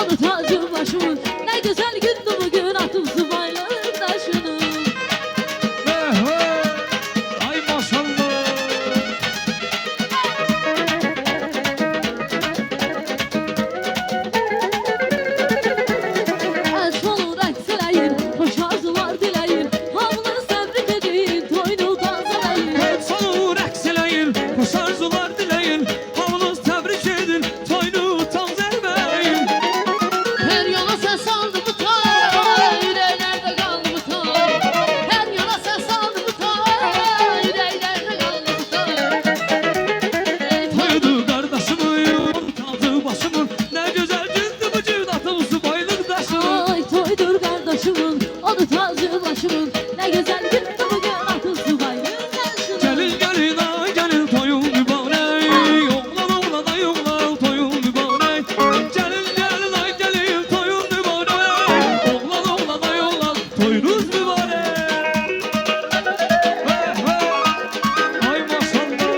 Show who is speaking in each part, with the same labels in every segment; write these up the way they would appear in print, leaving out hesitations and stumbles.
Speaker 1: Adı tacı başımın. Ne güzel gündü bugün attım subayların taşını.
Speaker 2: Ay maşallah.
Speaker 1: Aç olur ekseleyin, hoş arzular dileyin. Hamınız tebrik edin, toyunu tazeleyin.
Speaker 2: Hep olur ekseleyin, hoş arzular dileyin. Havunuz tebrik edin, toyunu tazeleyin.
Speaker 1: Her yola ses aldı bu tay, yüreğlerde kaldı bu tay. Her yola ses aldı bu tay, yüreğlerde kaldı bu tay.
Speaker 2: Toydu kardeşimin, kaldı başımın. Ne güzel gündü bu gün atım subaylık taşının.
Speaker 1: Ay toydur kardeşimin, adı tacı başımın. Ne güzel gündü bugün atın subayının taşını.
Speaker 2: Gelin gelin ay gelin toyun mübarek. Oğlan oğlan ay oğlan toyun mübarek. Gelin gelin ay gelin toyun mübarek. Oğlan oğlan ay oğlan toyunuz mübarek. Ay maşallah.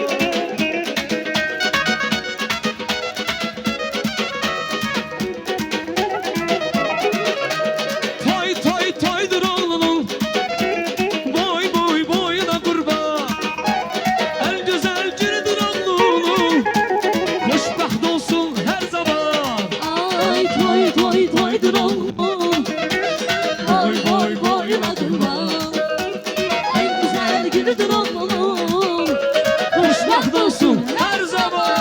Speaker 2: Toy toy toydur oğlunun. Boy boy boyuna kurban. El güzel güldür oğlunun. Hoşbaht olsun her zaman.
Speaker 1: Ay toy toy toydur oğlum. Boy boy boyuna durma. En güzel günüdür oğlum.
Speaker 2: Hoşbaht olsun her zaman.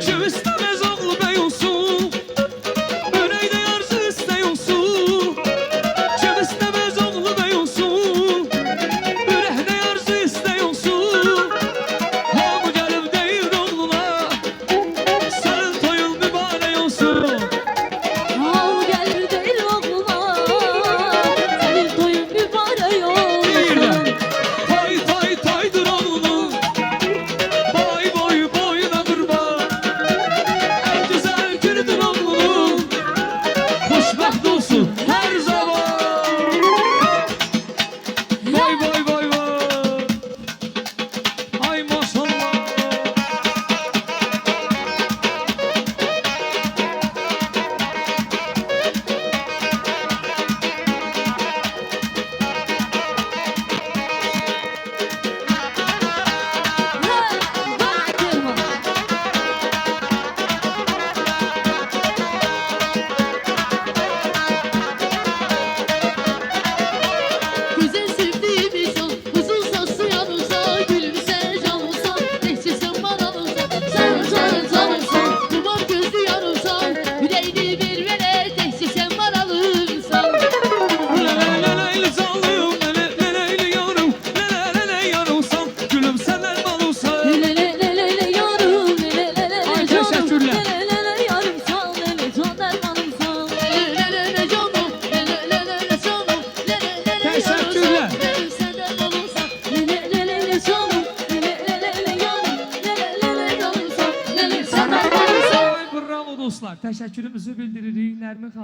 Speaker 2: Kim istemez oğlu bey olsun. Yüreğde arzu isteyorsun. Kim istemez oğlu bey olsun. Yüreğde arzu isteyorsun. Ha bu gelip değil oğluna. Senin toyun mübarek olsun.
Speaker 1: Al gelir değil oğluma. Senin toyun mübarek
Speaker 2: Bir de
Speaker 1: olsun.
Speaker 2: toy toy toydur oğlunun. Boy boy boyuna kurban. En güzel günüdür oğlunun. Hoşbaht olsun her zaman. Vay vay vay vay. Ay maşallah.
Speaker 1: Güzel sevdiğimiz ol, uzun soslu yanılsa, gülümse canılsa, neşesin banalılsa, sen canımsan, duman gözlü yanılsan, yüreğini bir vere, neşesin banalımsan.
Speaker 2: Leleleleyli canlıyım, leleleleyli yarım, leleleley yarımsan, gülüm senden balımsan.
Speaker 1: Lelelelele yarım, lelelelele
Speaker 2: Ay,
Speaker 1: canım,
Speaker 2: teşekkürler.
Speaker 1: lelelele yarımsan, lele can dermanımsan. Lelelele canım, lelelelele canım, lelelele
Speaker 2: Teşekkürler.
Speaker 1: yarımsan, gülüm senden balımsan. Lelelelele canım, lelelelele yarım, lelelele canımsan, lele senden balımsan.
Speaker 2: Ay bravo dostlar, təşəkkürümüzü bildiririk Nərmin xanım.